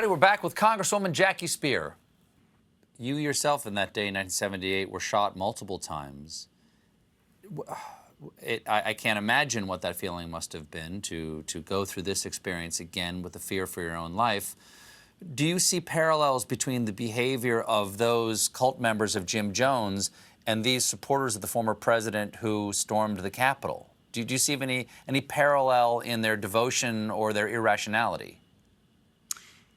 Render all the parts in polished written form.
everybody. We're back with Congresswoman Jackie Speier. You yourself in that day, 1978, were shot multiple times. I can't imagine what that feeling must have been to go through this experience again with the fear for your own life. Do you see parallels between the behavior of those cult members of Jim Jones and these supporters of the former president who stormed the Capitol? Do you see any parallel in their devotion or their irrationality?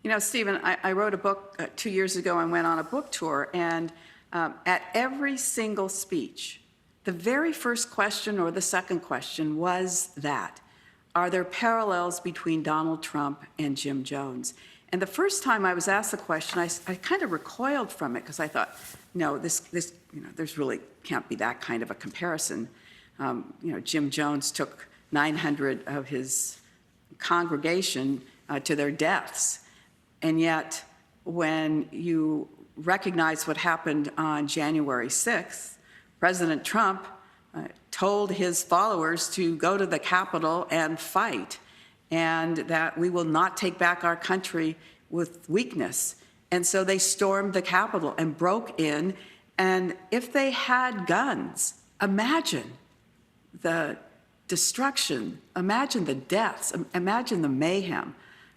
You know, Stephen, I wrote a book 2 years ago and went on a book tour, and at every single speech, the very first question or the second question was that, are there parallels between Donald Trump and Jim Jones? And the first time I was asked the question, I kind of recoiled from it because I thought, no, there's really can't be that kind of a comparison. Jim Jones took 900 of his congregation to their deaths. And yet, when you recognize what happened on January 6th, President Trump told his followers to go to the Capitol and fight, and that we will not take back our country with weakness. And so they stormed the Capitol and broke in. And if they had guns, imagine the destruction, imagine the deaths, imagine the mayhem.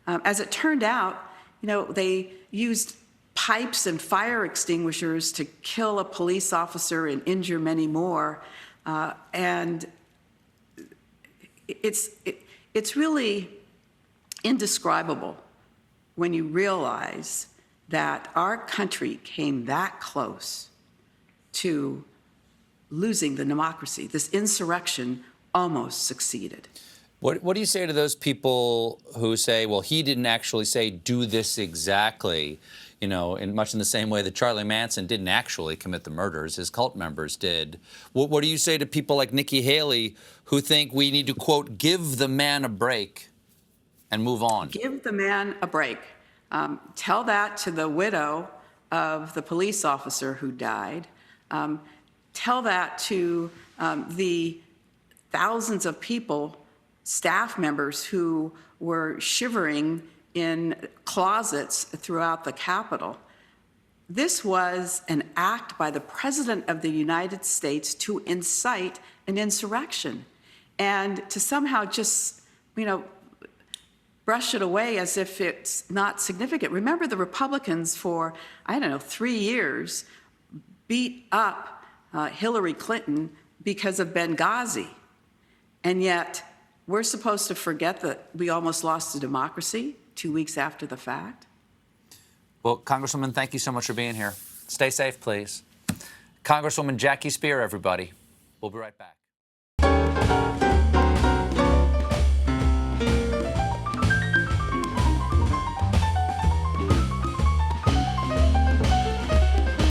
As it turned out, they used pipes and fire extinguishers to kill a police officer and injure many more. And it's really indescribable when you realize that our country came that close to losing the democracy. This insurrection almost succeeded. What do you say to those people who say, well, he didn't actually say, do this exactly, in much in the same way that Charlie Manson didn't actually commit the murders, his cult members did? What do you say to people like Nikki Haley who think we need to, quote, give the man a break and move on? Give the man a break. Tell that to the widow of the police officer who died. Tell that to the thousands of people, staff members who were shivering in closets throughout the Capitol. This was an act by the President of the United States to incite an insurrection, and to somehow just, brush it away as if it's not significant. Remember, the Republicans for, 3 years beat up Hillary Clinton because of Benghazi, and yet we're supposed to forget that we almost lost the democracy 2 weeks after the fact? Well, Congresswoman, thank you so much for being here. Stay safe, please. Congresswoman Jackie Speier, everybody. We'll be right back.